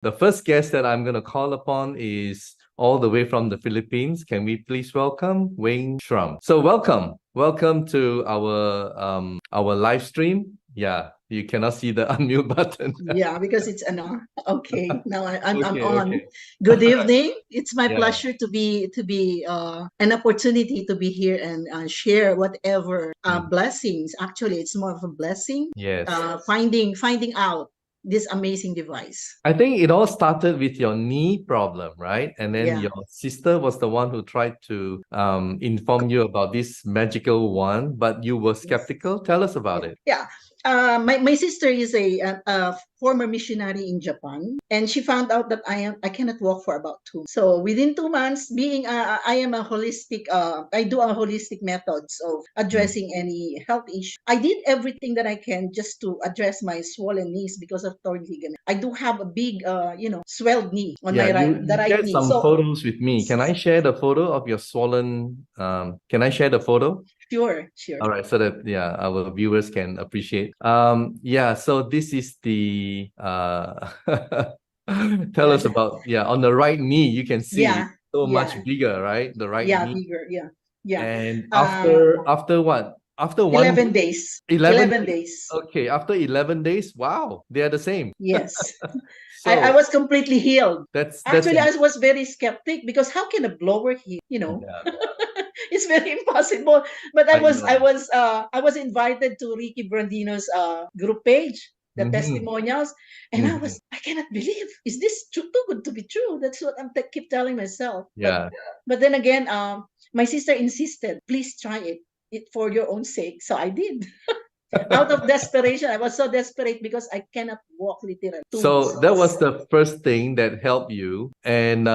The first guest that I'm going to call upon is all the way from the Philippines. Can we please welcome Wayne Shrum? So welcome to our live stream. Yeah, you cannot see the unmute button. Yeah, because it's an okay. Now I'm Okay, on. okay. Good evening. It's my Yeah. pleasure to be an opportunity to be here and share whatever blessings. Actually, it's more of a blessing. Yes. Finding out this amazing device. I think it all started with your knee problem, right? And then Yeah. your sister was the one who tried to inform you about this magical one, but you were skeptical. Tell us about it. Yeah. My sister is a former missionary in Japan, and she found out that I cannot walk for about 2. So within 2 months, being I am a holistic I do a holistic methods of addressing any health issue. I did everything that I can just to address my swollen knees because of torn ligament. I do have a big swelled knee on Yeah, my you right shared knee. some So photos with me. Can I share the photo of your swollen? Can I share the photo? sure. All right, so that our viewers can appreciate. Yeah, so this is the tell us about on the right knee. You can see Yeah. so Yeah. much bigger, right? The right Yeah, knee. bigger. Yeah. And Uh, after what? After 11 days. 11 11 days. Okay, after 11 days, wow, they are the same. Yes. I So was completely healed. that's Actually, I was very skeptic because how can a blower heal? yeah, It's very impossible. But I I was know. I was invited to Ricky Brandino's group page, the Mhm, testimonials, and mhm. I cannot believe, is this too good to be true? That's what keep telling myself. Yeah. But then again, my sister insisted, please try it for your own sake. So I did. Out of desperation, I was so desperate because I cannot walk literally 2 weeks. So that was the first thing that helped you. And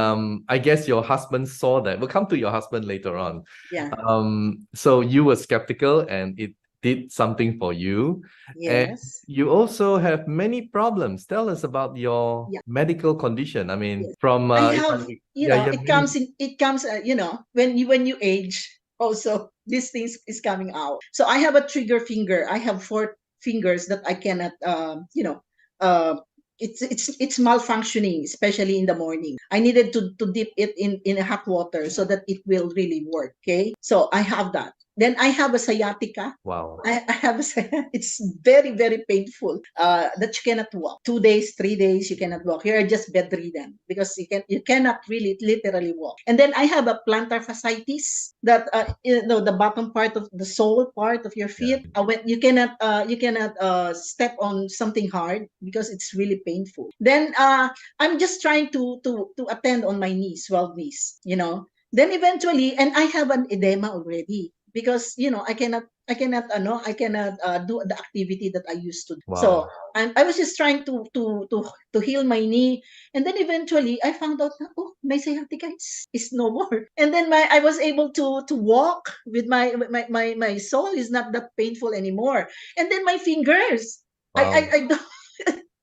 I guess your husband saw that. We'll come to your husband later on. Yeah. So you were skeptical and it did something for you. And Yes. you also have many problems. Tell us about your Yeah. medical condition. I mean, Yes. from I if have, you have many. it comes, when you age, also these things is coming out. So I have a trigger finger. I have 4 fingers that I cannot, uh, it's malfunctioning, especially in the morning. I needed to dip it in a hot water so that it will really work. Okay, so I have that. Then I have a sciatica. Wow. I have it's very painful that you cannot walk 2 days 3 days you cannot walk. You're just bedridden because you cannot really literally walk. And then I have a plantar fasciitis that the bottom part of the sole part of your feet, when you cannot step on something hard because it's really painful. Then I'm just trying to attend on my knees, swelled knees. Then eventually, and I have an edema already because I cannot do the activity that I used to do. Wow. So I was just trying to heal my knee, and then eventually I found out that, oh, my sciatica is no more. And then I was able to walk with my sole is not that painful anymore. And then my fingers, Wow. I don't.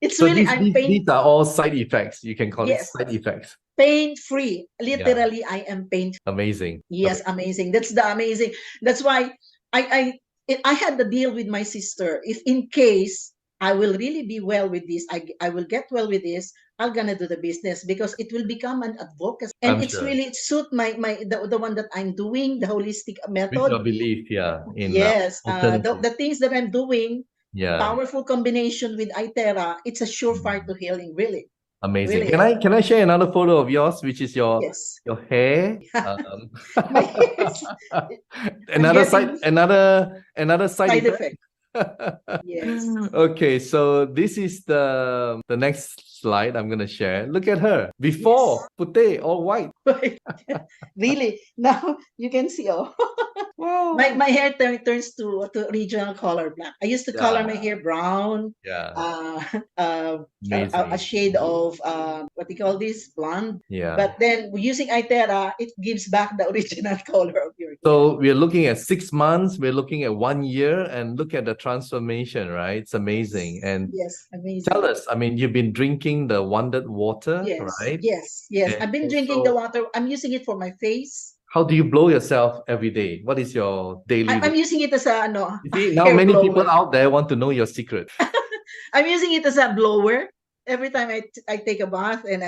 It's So really I'm these are all side effects. You can call it Yes. side effects. pain free. Literally, I am pain. Amazing. Yes, amazing. That's the amazing. That's why I had the deal with my sister. If in case I will really be well with this, I will get well with this. I'm gonna do the business because it will become an advocacy, and I'm it's sure. really suit the one that I'm doing, the holistic With your method. belief, in Yes, alternative. the things that I'm doing, Yeah, powerful combination with itera, it's a surefire to healing. Really, amazing. really. Can I share another photo of yours, which is Yes. your hair? My hair's Another getting another side side effect. effect. Yes. Okay, so this is the next slide I'm gonna share. Look at her before putte all white. Really, now you can see. Oh, Wow. my hair turns to original color black. I used to color my hair brown. Yeah. A shade of what do you call this, blonde. Yeah. But then using itera, it gives back the original color of your hair. So we're looking at 6 months, we're looking at 1 year, and look at the transformation, right? It's amazing. And Yes, amazing. tell us, I mean, you've been drinking the wondered water, Yes, right? yes. And I've been drinking the water. I'm using it for my face. How do you blow yourself every day? What is your daily I'm using it as a You see, now hair many blower. people out there want to know your secret. I'm using it as a blower. every time I take a bath and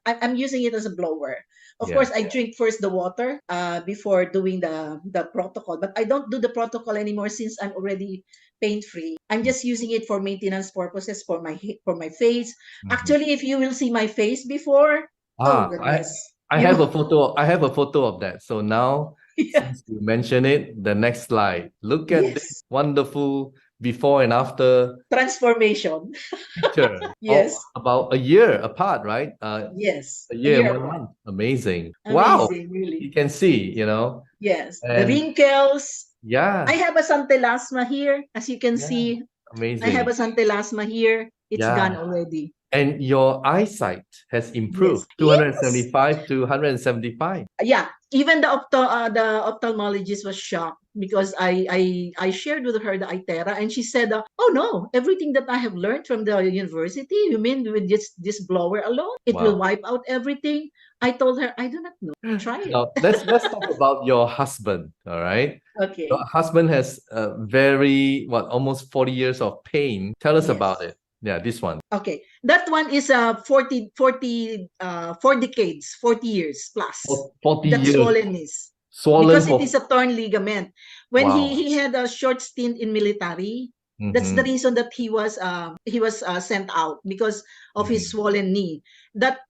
I'm using it as a blower. Of Yeah. course, I drink first the water before doing the protocol, but I don't do the protocol anymore since I'm already pain free. I'm just using it for maintenance purposes for for my face. Mhm. Actually, if you will see my face before, oh Ah, I goodness, I you have a photo. I have a photo of that. So now, yeah, since you mention it, the next slide. Look at this yes, wonderful before and after transformation. picture. Oh, Yes, about a year apart, right? yes, A a year and year one apart. month. Amazing. Wow. Amazing, really. You can see. Yes, the And wrinkles. I yeah, have a santelasma here, as you can yeah, see. I have amazing. a santelasma here. It's gone Yeah. already. And your eyesight has improved Yes. Yes. 275 to 175. Yeah. Even the ophthalmologist was shocked because I shared with her the itera, and she said, "Oh no, everything that I have learned from the university, you mean with just this blower alone, it will Wow. wipe out everything?" I told her, "I do not know. Try it." Now let's talk about your husband. All right. Your Okay. husband has a very almost 40 years of pain. Tell us about Yes. it. Yeah, this one. Okay. That one is 4 decades, 40 years plus. 40 That years swollenness. swollen Because it for is a torn ligament. When wow. he had a short stint in military, that's the Mm-hmm. reason that he was sent out because of his Mm-hmm. swollen knee. That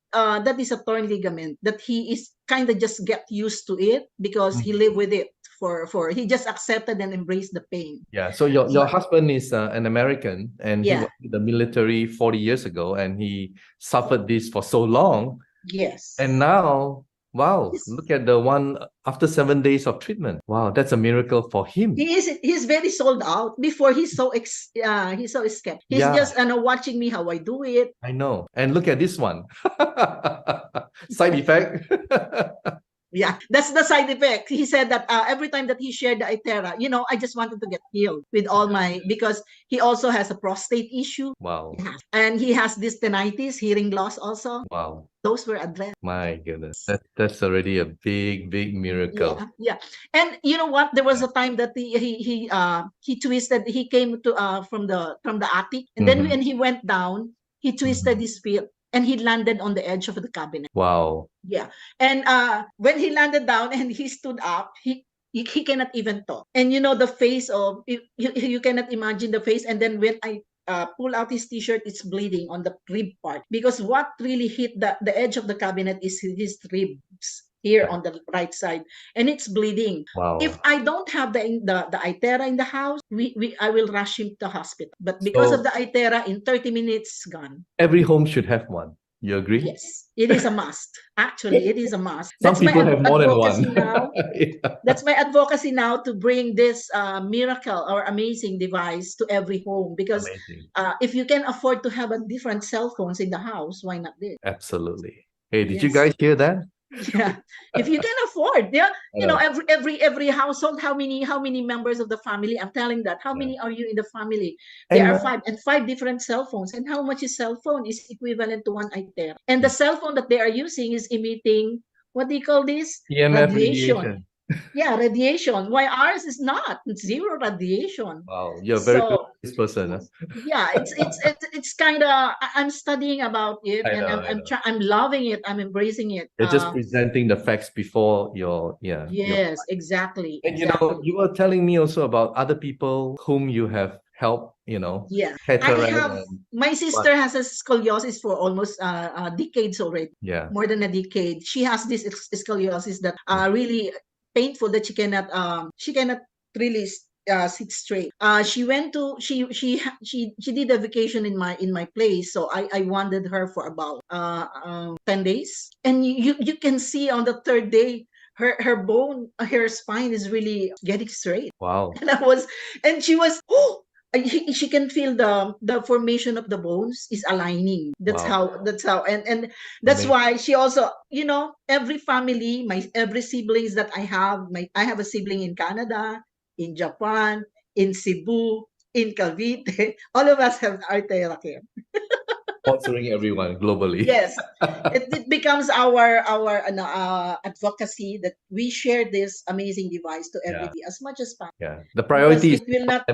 is a torn ligament that he is kind of just get used to it because he lived with it for he just accepted and embraced the pain. Yeah, so your But husband is an American and he yeah, was in the military 40 years ago and he suffered this for so long. And yes. now, wow, He's, look at the one after 7 days of treatment. Wow, that's a miracle for him. he's very sold out. Before he's so scared. He's Yeah, just watching me how I do it. I know. And look at this one. Side effect. Yeah, that's the side effect. He said that every time that he shared the itera, I just wanted to get healed with all Yeah. my because he also has a prostate issue. Wow. Yeah. And he has this tinnitus, hearing loss also. Wow. Those were addressed. My goodness. That's already a big miracle. Yeah, yeah. And you know what? There was a time that he twisted. He came to from the attic, and then Mhm, when he went down, he twisted mhm. his feet, and he landed on the edge of the cabinet. Wow. Yeah. And when he landed down and he stood up, he cannot even talk. And the face of you cannot imagine the face. And then when I pull out his t-shirt, it's bleeding on the rib part because what really hit the edge of the cabinet is his ribs here on the right side, and it's bleeding. If Wow. I don't have the itera in the house, we I will rush him to hospital. But because of So the itera, in 30 minutes, gone. every home should have one. You agree? Yes, it is a must. Actually, it is a must. Some That's my people have more than one. advocacy now. Yeah. That's my advocacy now to bring this miracle or amazing device to every home because Amazing. if you can afford to have a different cell phones in the house, why not this? Absolutely. Hey, did you Yes. guys hear that? Yeah, if you can afford, yeah, I know. every household, how many members of the family? I'm telling that. How Yeah. many are you in the family? There And are five, and five different cell phones. And how much is cell phone is equivalent to one itera. And the cell phone that they are using is emitting what do you call this? EMF Radiation. radiation. Yeah, radiation. Why ours is not? It's zero radiation. Wow, you're a very So good person. Huh? yeah, it's kind of I'm studying about it, I and know, I'm I I'm know. try, I'm loving it. I'm embracing it. You're just presenting the facts before your Yes, exactly, and exactly. you were telling me also about other people whom you have helped, Yeah, I cataract have and my what? sister has a scoliosis for almost decades already, Yeah. more than a decade. She has this scoliosis that really painful that she cannot really sit straight. She went to she did a vacation in my place, so I wanted her for about 10 days, and you can see on the third day her spine is really getting straight. Wow. And she was, she can feel the formation of the bones is aligning. Wow. That's how, and that's Amazing. why she also, every family, every siblings that I have a sibling in Canada, in Japan, in Cebu, in Cavite. All of us have Artera care. sponsoring everyone globally. Yes, it becomes our advocacy that we share this amazing device to Yeah, everybody as much as possible, yeah. The because priority is it will not.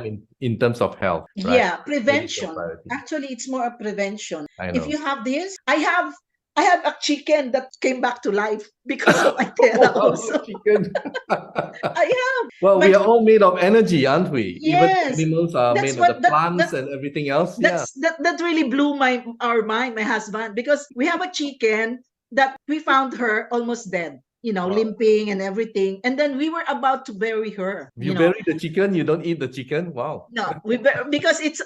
in terms of health, right? Yeah, Medical prevention. priority. Actually, it's more a prevention. I If know. you have this, I have a chicken that came back to life because of Itera Wow, also. chicken. I have Well, we my are all made of energy, aren't we? Even the yes. animals are That's made of what the plants and everything else. Yeah. that really blew our mind, my husband, because we have a chicken that we found her almost dead, Wow. limping and everything, and then we were about to bury her. You bury the chicken, you don't eat the chicken. Wow. No, because it's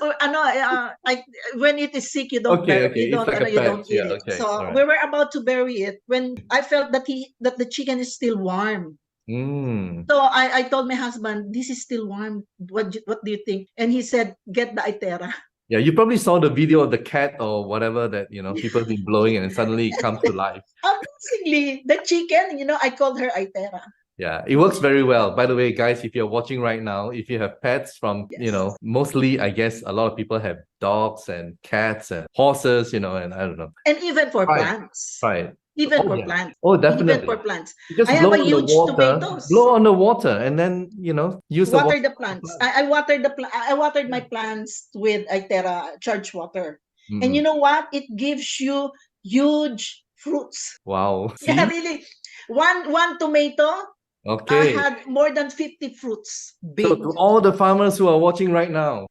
when it is sick, Okay, okay. It's like a you don't pet. eat Yeah, it. okay. All So right. we were about to bury it when I felt that the chicken is still warm. Mm. So I told my husband, this is still warm. What do you think? And he said, get the Itera. Yeah, you probably saw the video of the cat or whatever that, people been blowing and suddenly it comes to life. Amazingly, the chicken, I called her Itera. Yeah, it works very well. By the way, guys, if you're watching right now, if you have pets from, Yes. mostly, I guess a lot of people have dogs and cats and horses, and I don't know. And even for Try it. plants. Try it. Even Oh, for yeah. plants. Oh, Even for definitely. plants. You I just have blow a on the huge water, tomatoes. blow on the water, and then, use the water. Water the plants. I watered I watered my plants with Itera charged water. And you Mm. know what? It gives you huge fruits. Wow. Yeah, See? really. One tomato Okay. had more than 50 fruits. So Big. to all the farmers who are watching right now,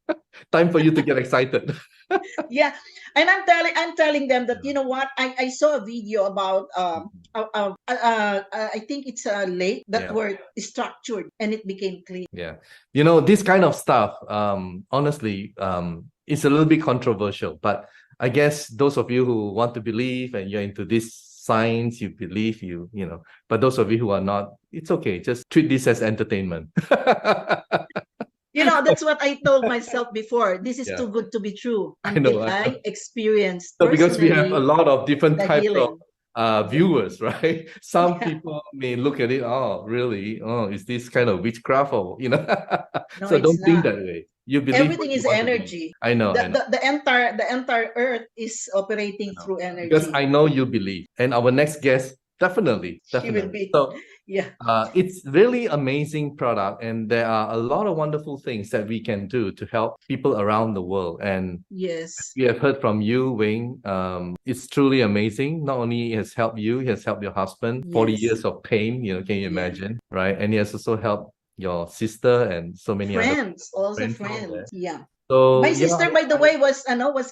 time for you to get excited. Yeah. And I'm telling them that, you know what? I saw a video about I think it's a lake that Yeah. were structured and it became clean. Yeah. This kind of stuff, honestly, it's a little bit controversial, but I guess those of you who want to believe and you're into this science, you believe but those of you who are not, it's okay. Just treat this as entertainment. That's what I told myself before. This is Yeah, too good to be true I until know. I experienced So because we have a personally lot of different the types of healing. viewers, right? Some Yeah. people may look at it, oh, really? Oh, is this kind of witchcraft or No, So it's don't think not. that way. You believe what Everything you is want to believe. energy. I know, The, I know, the, the entire earth is operating I know. through Because energy. I know you believe. And our next guest, definitely, She will definitely. be. So Yeah. it's really amazing product, and there are a lot of wonderful things that we can do to help people around the world. And Yes. we have heard from you, Wayne. It's truly amazing. Not only it has helped you, it has helped your husband. 40 Yes. years of pain, can you Yeah. imagine, right? And it has also helped your sister and so many other Friends, also friends out there. friends. Yeah. So My yeah, sister, by the way, was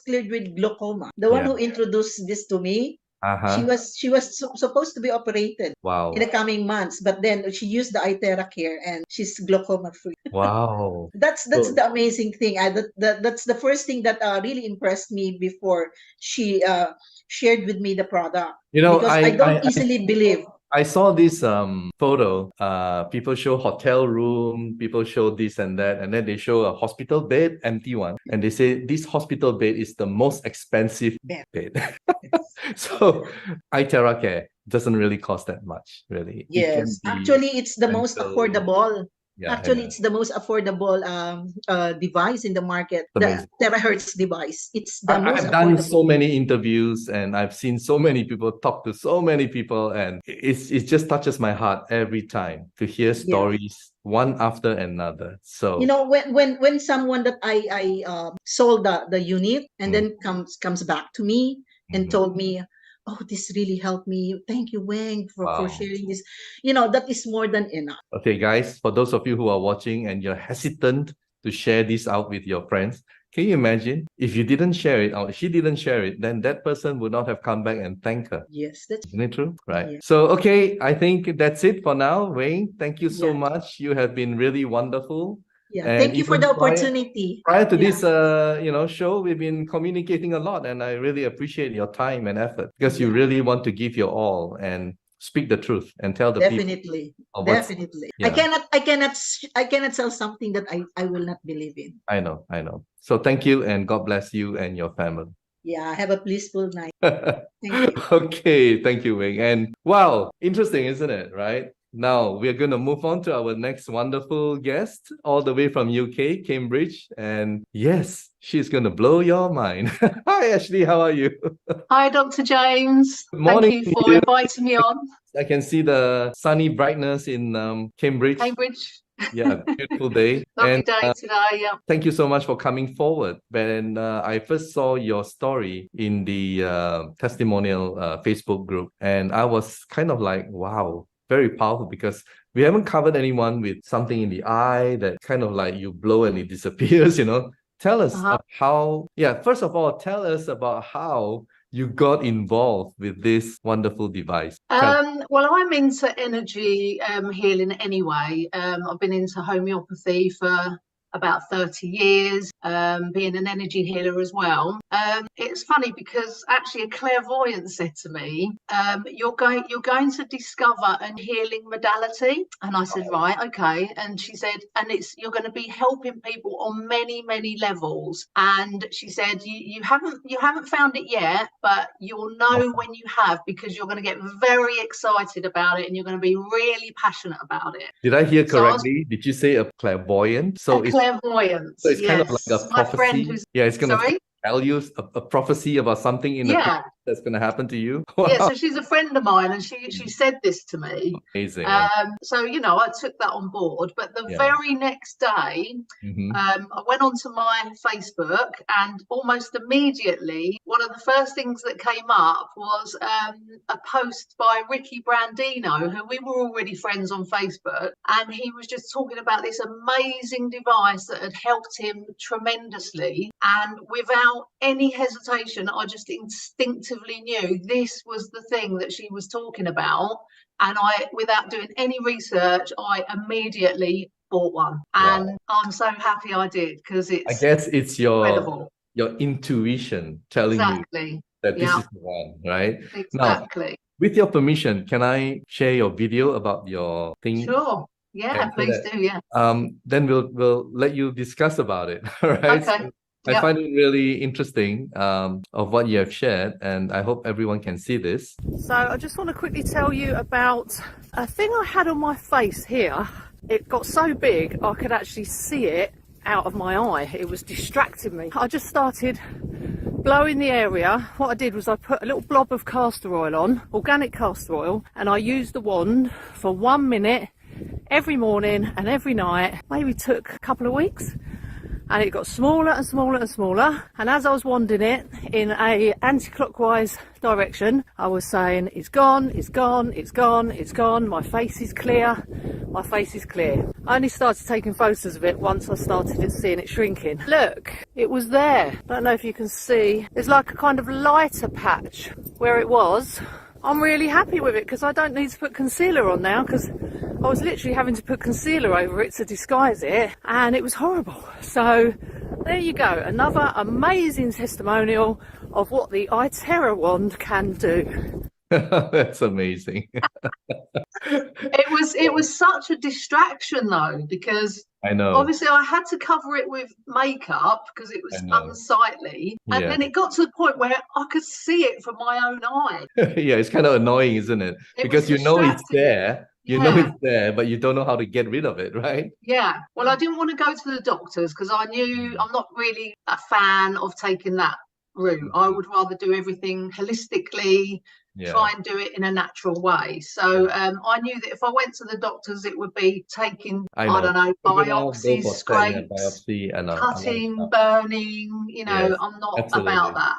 cleared with glaucoma. The one yeah. who introduced this to me, she Uh-huh. was she was supposed to be operated in Wow. the coming months, but then she used the Itera care and she's glaucoma free. Wow. That's So, the amazing thing. That's the first thing that really impressed me before she shared with me the product, because I don't easily believe. I saw this photo. People show hotel room, people show this and that, and then they show a hospital bed, empty one, and they say this hospital bed is the most expensive Bed. bed. So iTerra Care doesn't really cost that much, really. It can Yes, be actually, it's the most rental. affordable. Yeah, I Actually, know. it's the most affordable device in the market. It's The amazing. Terahertz device. It's the most I've done affordable. so many interviews and I've seen so many people talk to so many people, and it just touches my heart every time to hear Yeah. stories one after another. So When someone that I sold the unit and mm, then comes back to me and mhm. told me, oh, this really helped me. Thank you, Weng, for Wow. sharing this. That is more than enough. Okay, guys, for those of you who are watching and you're hesitant to share this out with your friends, can you imagine if you didn't share it or she didn't share it, then that person would not have come back and thanked her. Yes, that's Isn't it true? Right. yeah. So, okay, I think that's it for now, Wayne. Thank you so Yeah. much. You have been really wonderful. Yeah. And Thank you for even the opportunity. prior to Yeah. this show, we've been communicating a lot, and I really appreciate your time and effort because you Yeah. really want to give your all and speak the truth and tell the people Definitely. of what's, Definitely. you know. I cannot sell something that I will not believe in. I know, I know. So thank you, and God bless you and your family. Yeah. Have a blissful night. Thank you. Okay, thank you, Wing. And wow, interesting, isn't it? Right? Now we're going to move on to our next wonderful guest, all the way from UK, Cambridge. And yes, she's going to blow your mind. Hi, Ashley. How are you? Hi, Dr. James. Good Thank morning you to for you. inviting me on. I can see the sunny brightness in Cambridge. Cambridge. Yeah, beautiful day. Lovely And day today. Yeah. thank you so much for coming forward. When I first saw your story in the Testimonial Facebook group, and I was kind of like, wow, very powerful, because we haven't covered anyone with something in the eye that kind of like you blow and it disappears, Tell us first of all, tell us about how you got involved with this wonderful device. Well, I'm into energy healing anyway. I've been into homeopathy for about 30 years, being an energy healer as well. It's funny because actually a clairvoyant said to me, you're going to discover a healing modality. And I said, right, okay. And she said, and you're going to be helping people on many, many levels. And she said, you haven't found it yet, but you'll know when you have, because you're going to get very excited about it and you're going to be really passionate about it. Did I hear correctly? Did you say a clairvoyant? So clairvoyance. So it's kind of like a prophecy. My friend who's it's going to tell you a prophecy about something in the future that's going to happen to you. Wow. Yeah, so she's a friend of mine, and she said this to me. Amazing. So I took that on board, but the very next day, I went onto my Facebook, and almost immediately, one of the first things that came up was a post by Ricky Brandino, who we were already friends on Facebook, and he was just talking about this amazing device that had helped him tremendously, and without any hesitation, I just instinctively knew this was the thing that she was talking about, and without doing any research, I immediately bought one. And I'm so happy I did, because I guess it's incredible. Your intuition telling you that this is the one, right? Exactly. Now, with your permission, can I share your video about your thing? Sure. Yeah, please do. Yeah. Then we'll let you discuss about it. All right. Okay. So I find it really interesting of what you have shared, and I hope everyone can see this. So I just want to quickly tell you about a thing I had on my face here. It got so big I could actually see it out of my eye. It was distracting me. I just started blowing the area. What I did was I put a little blob of castor oil on, organic castor oil, and I used the wand for 1 minute every morning and every night. Maybe took a couple of weeks, and it got smaller and smaller and smaller. And as I was wanding it in a anti-clockwise direction, I was saying, it's gone, it's gone, it's gone, it's gone, my face is clear, my face is clear. I only started taking photos of it once I started seeing it shrinking. Look, it was there. Don't know if you can see. There's like a kind of lighter patch where it was. I'm really happy with it, because I don't need to put concealer on now, because I was literally having to put concealer over it to disguise it, and it was horrible. So there you go, another amazing testimonial of what the iTerra wand can do. That's amazing. It was such a distraction though, because I know. Obviously I had to cover it with makeup because it was unsightly, and then it got to the point where I could see it from my own eye. Yeah, it's kind of annoying, isn't it? Because you know it's there. You know it's there, but you don't know how to get rid of it, right? Yeah. Well, I didn't want to go to the doctors because I knew I'm not really a fan of taking that route. I would rather do everything holistically, try and do it in a natural way. So I knew that if I went to the doctors, it would be taking, I don't know, biopsies, scrapes, cutting, burning, I'm not about that.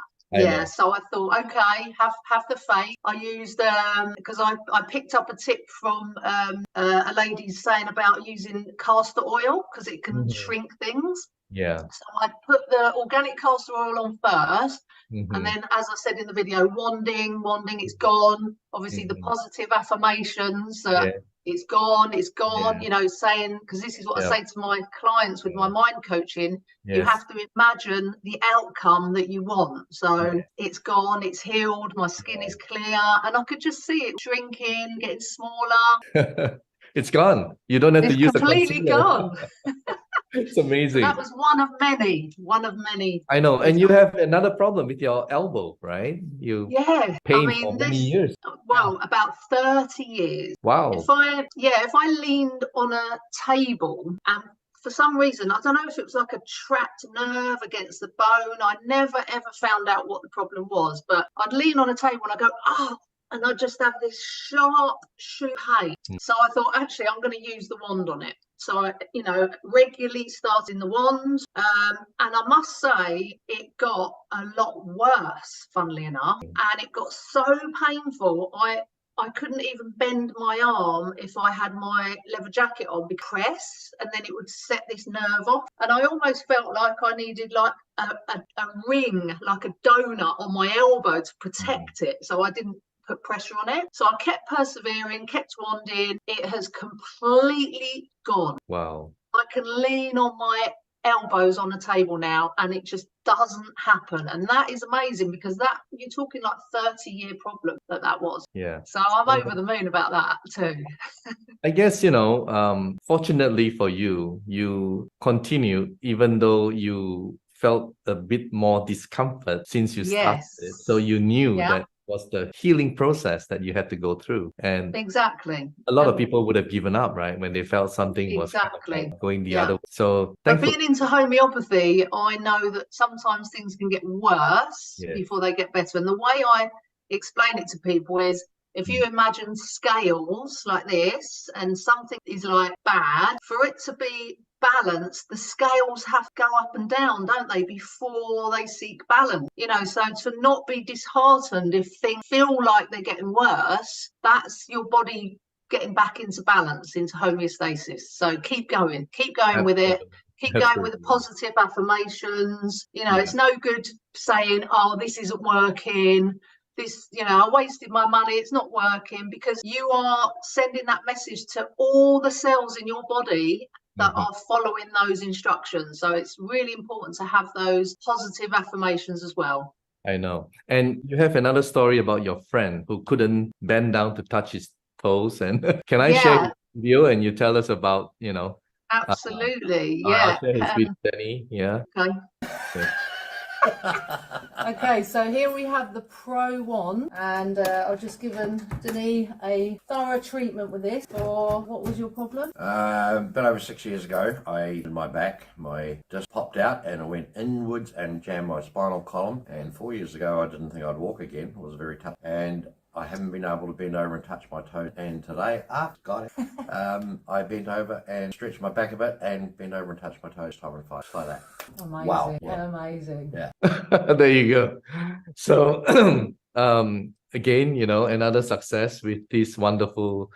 So I thought, okay, have the faith. I used because I picked up a tip from a lady saying about using castor oil because it can shrink things. Yeah. So I put the organic castor oil on first, and then, as I said in the video, wanding, it's gone. Obviously, the positive affirmations. It's gone, saying, because this is what I say to my clients with my mind coaching, you have to imagine the outcome that you want. So it's gone, it's healed, my skin is clear, and I could just see it shrinking, getting smaller. It's gone. You don't have to use it. It's completely gone. It's amazing. So that was one of many. I know. And you have another problem with your elbow, right? Pain for many years. well, about 30 years. Wow. If I leaned on a table and for some reason, I don't know if it was like a trapped nerve against the bone. I never ever found out what the problem was, but I'd lean on a table and I go, oh, and I just have this sharp shoe pain. So I thought, actually, I'm going to use the wand on it. So I, regularly starting the wand, and I must say it got a lot worse, funnily enough, and it got so painful. I couldn't even bend my arm if I had my leather jacket on, press, and then it would set this nerve off. And I almost felt like I needed like a ring, like a donut on my elbow to protect it, so I didn't put pressure on it. So I kept persevering, kept wanding. It has completely gone. Wow. I can lean on my elbows on a table now and it just doesn't happen, and that is amazing because that you're talking like 30-year problem that was. Yeah. So I'm over the moon about that too. I guess, fortunately for you, you continued even though you felt a bit more discomfort since you started. So you knew that was the healing process that you had to go through. And exactly, a lot of people would have given up, right, when they felt something was going the other way. So but being into homeopathy, I know that sometimes things can get worse before they get better. And the way I explain it to people is, if you imagine scales like this and something is like bad, for it to be balanced, the scales have to go up and down, don't they, before they seek balance? So to not be disheartened if things feel like they're getting worse, that's your body getting back into balance, into homeostasis. So keep going with it. Keep going with the positive affirmations. It's no good saying, oh, this isn't working. This, I wasted my money, it's not working, because you are sending that message to all the cells in your body that are following those instructions. So it's really important to have those positive affirmations as well. I know. And you have another story about your friend who couldn't bend down to touch his toes. And can I share with you and you tell us about, Absolutely. I'll share his with Denny. Yeah. Okay. Okay, so here we have the Pro Wand, and I've just given Denis a thorough treatment with this for, what was your problem? Been over 6 years ago, in my back, my disc popped out and I went inwards and jammed my spinal column, and 4 years ago I didn't think I'd walk again. It was very tough, and I haven't been able to bend over and touch my toes. And today, I bent over and stretched my back a bit and bent over and touched my toes time and five, like that. Amazing. Wow. Amazing. Yeah. There you go. So again, another success with this wonderful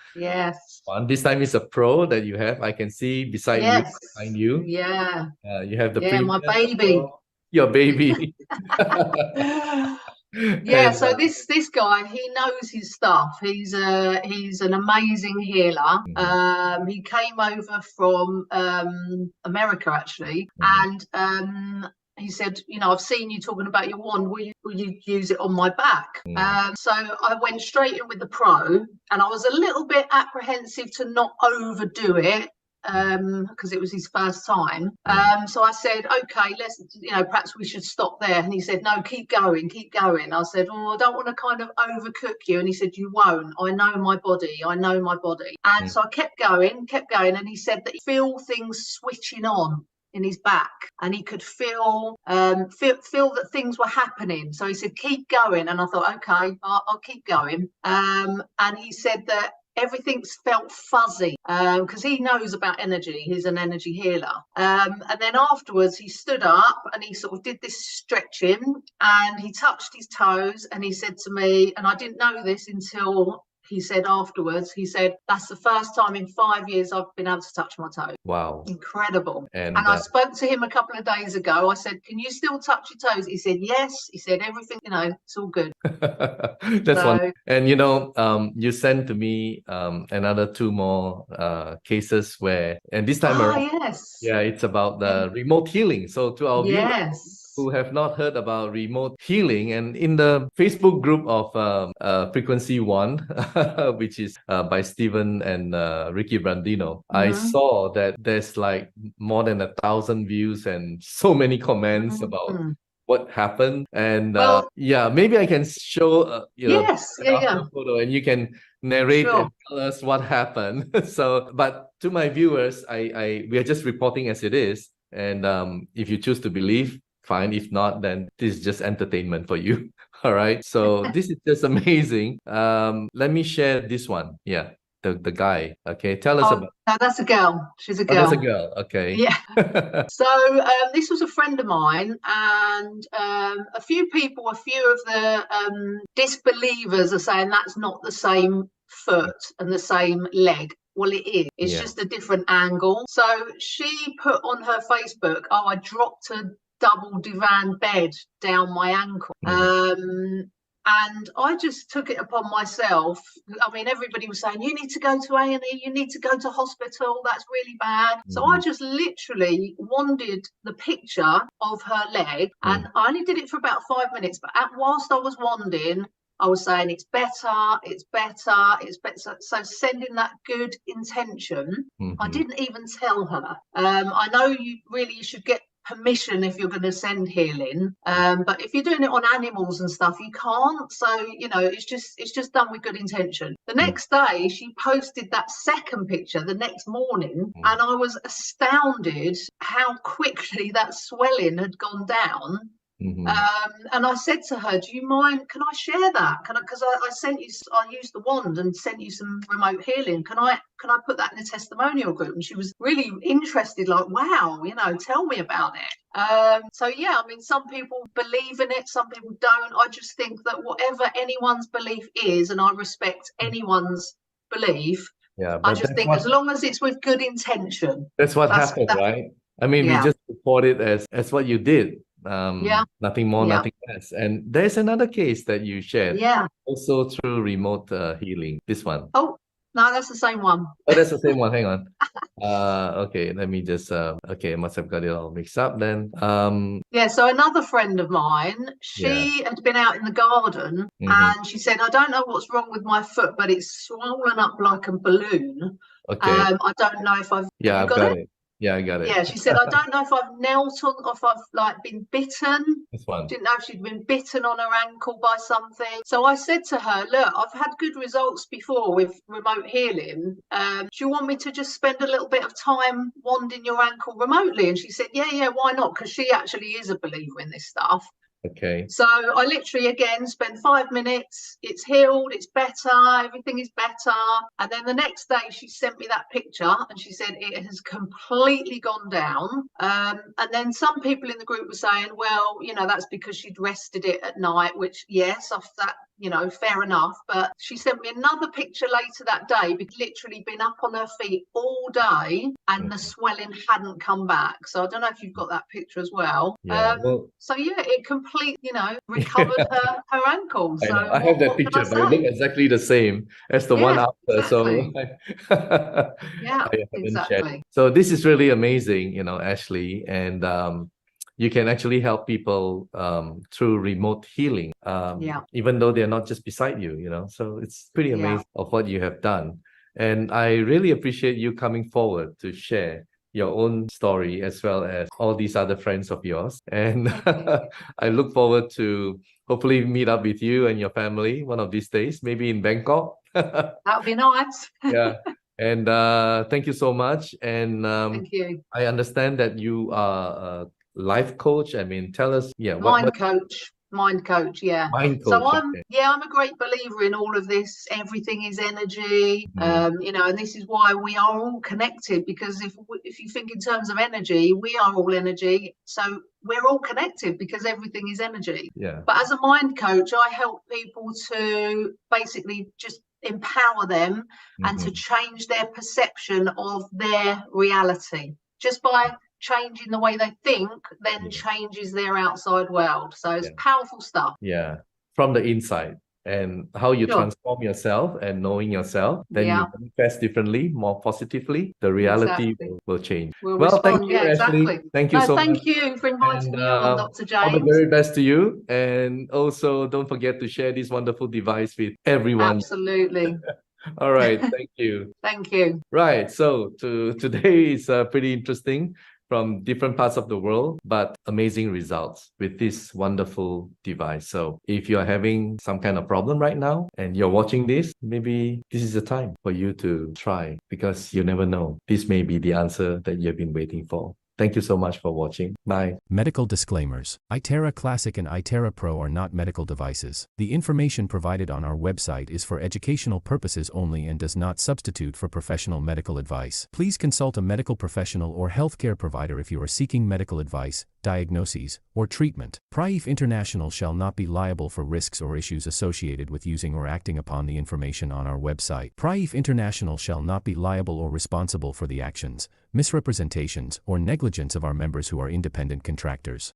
one. This time it's a Pro that you have. I can see beside you, behind you. Yeah. You have the my baby. Pro. Your baby. So this guy, he knows his stuff. He's an amazing healer. He came over from America actually, and he said, I've seen you talking about your wand. Will you use it on my back? So I went straight in with the Pro, and I was a little bit apprehensive to not overdo it, because it was his first time. So I said, okay, let's, perhaps we should stop there. And he said, no, keep going. I said, I don't want to kind of overcook you. And he said, you won't. I know my body. And so I kept going. And he said that he feel things switching on in his back, and he could feel that things were happening. So he said, keep going. And I thought, okay, I'll keep going. And he said that everything's felt fuzzy, because he knows about energy. He's an energy healer. And then afterwards he stood up and he sort of did this stretching and he touched his toes, and he said to me, and I didn't know this until he said afterwards, he said, that's the first time in 5 years I've been able to touch my toes. Wow. Incredible. And I spoke to him a couple of days ago. I said, can you still touch your toes? He said, yes. He said, everything, it's all good. That's one. And, you sent to me another 2 more cases where, and this time around, it's about the remote healing. So to our viewers who have not heard about remote healing, and in the Facebook group of Frequency One, which is by Stephen and Ricky Brandino, I saw that there's like more than 1,000 views and so many comments about what happened. And Well, yeah, maybe I can show yes, an yeah, after yeah, photo, and you can narrate sure. and tell us what happened. So, but to my viewers, we are just reporting as it is. And if you choose to believe, fine. If not, then this is just entertainment for you. All right. So this is just amazing. Let me share this one. Yeah. The guy. Okay. Tell us Oh, about. no, that's a girl. She's a Oh, that's a girl. girl. Okay. Yeah. So this was a friend of mine, and a few of the disbelievers are saying that's not the same foot and the same leg. Well, it is. It's Yeah. just a different angle. So she put on her Facebook, "Oh, I dropped a double divan bed down my ankle." And I just took it upon myself. I mean, everybody was saying, "You need to go to A&E, you need to go to hospital, that's really bad." So I just literally wanted the picture of her leg, and I only did it for about 5 minutes, but whilst I was wanding, I was saying, "It's better, it's better, it's better." So sending that good intention. I didn't even tell her. I know you should get permission if you're going to send healing, but if you're doing it on animals and stuff, you can't. So it's just done with good intention. The next day she posted that second picture the next morning, and I was astounded how quickly that swelling had gone down. And I said to her, "Do you mind? Can I share that? Because I sent you, I used the wand and sent you some remote healing. Can I put that in a testimonial group?" And she was really interested, like, "Wow, tell me about it." So yeah, I mean, some people believe in it, some people don't. I just think that whatever anyone's belief is, and I respect anyone's belief. Yeah, I but just think as long as it's with good intention. that's what happened, right? I mean, we just report it as what you did. Nothing more, nothing less. And there's another case that you shared, also through remote healing. This one. Oh, no, that's the same one. Oh, that's the same one. Hang on. Okay, let me just okay, I must have got it all mixed up then. Yeah, so another friend of mine, she had been out in the garden, and she said, "I don't know what's wrong with my foot, but it's swollen up like a balloon." Okay. I don't know if I've I've got it. Yeah, I got it. Yeah, she said, "I don't know if I've knelt on, or if I've been bitten." This one. Didn't know if she'd been bitten on her ankle by something. So I said to her, "Look, I've had good results before with remote healing. Do you want me to just spend a little bit of time wanding your ankle remotely?" And she said, yeah, why not? Because she actually is a believer in this stuff. Okay. So I literally, again, spent 5 minutes. It's healed. It's better. Everything is better. And then the next day she sent me that picture and she said it has completely gone down. And then some people in the group were saying, "Well, that's because she'd rested it at night," which, yes, that, fair enough. But she sent me another picture later that day, because literally been up on her feet all day and the swelling hadn't come back. So I don't know if you've got that picture as well. So yeah, it completely, recovered her ankle. So I have that picture, but it looked exactly the same as the one after. Exactly. So yeah, exactly. So this is really amazing, Ashley, and you can actually help people through remote healing, even though they're not just beside you, so it's pretty amazing of what you have done. And I really appreciate you coming forward to share your own story as well as all these other friends of yours. And I look forward to hopefully meet up with you and your family one of these days, maybe in Bangkok. That would be nice. Yeah. And thank you so much. And thank you. I understand that you are a life coach. I mean, tell us, Mind coach, yeah. Mind coach. So I'm a great believer in all of this. Everything is energy, and this is why we are all connected. Because if you think in terms of energy, we are all energy. So we're all connected because everything is energy. Yeah. But as a mind coach, I help people to basically just empower them and to change their perception of their reality just by changing the way they think, then changes their outside world. So it's powerful stuff. Yeah, from the inside, and how you transform yourself and knowing yourself, then you manifest differently, more positively. The reality will change. Well, thank you, Ashley. Thank you so much. Thank you for inviting me on, Dr. James. All the very best to you, and also don't forget to share this wonderful device with everyone. Absolutely. All right, thank you. Thank you. Right, so today is pretty interesting. from different parts of the world, but amazing results with this wonderful device. So if you're having some kind of problem right now and you're watching this, maybe this is the time for you to try, because you never know. This may be the answer that you've been waiting for. Thank you so much for watching. Bye. Medical disclaimers. iTera Classic and iTera Pro are not medical devices. The information provided on our website is for educational purposes only and does not substitute for professional medical advice. Please consult a medical professional or healthcare provider if you are seeking medical advice, diagnoses, or treatment. Praif International shall not be liable for risks or issues associated with using or acting upon the information on our website. Praif International shall not be liable or responsible for the actions, misrepresentations, or negligence of our members who are independent contractors.